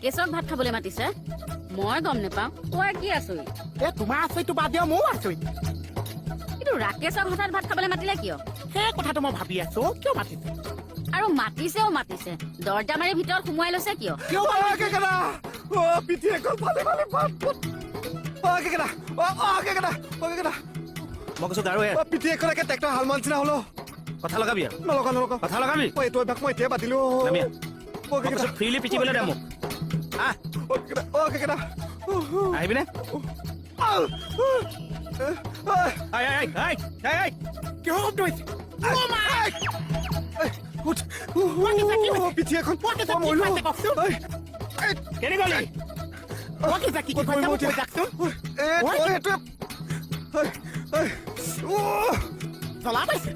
ৰাকেশক ভাত খাবলৈ মাতিছে মই গম নেপাওঁ তই কি আছই তোমাৰ আছইটো বাদ দিয়া ময়ো আছই কিন্তু ৰাকেশক হঠাৎ ভাত খাবলৈ মাতিলে কিয় সেই কথাটো মই ভাবি আছো কিয় মাতিছে আৰু মাতিছেও মাতিছে দৰ্জা মাৰি ভিতৰত সোমোৱাই লৈছে কিয় পিঠি এখন ভালে ভালে ভাত মই কৈছো গাৰু পিঠি এখনকে ট্ৰেক্টৰ হাল মাৰ নিচিনা হলো কথা লগাবি আৰু নলগা নলগা কথা লগাবি এইটো অভ্যাস মই এতিয়া বাতিলো ফ্ৰীলি পিটিবলৈ দে মোক আহিবিনে কিয় শব্দ হৈছে পিঠি এখন কেনে গলি জ্বলা পাইছে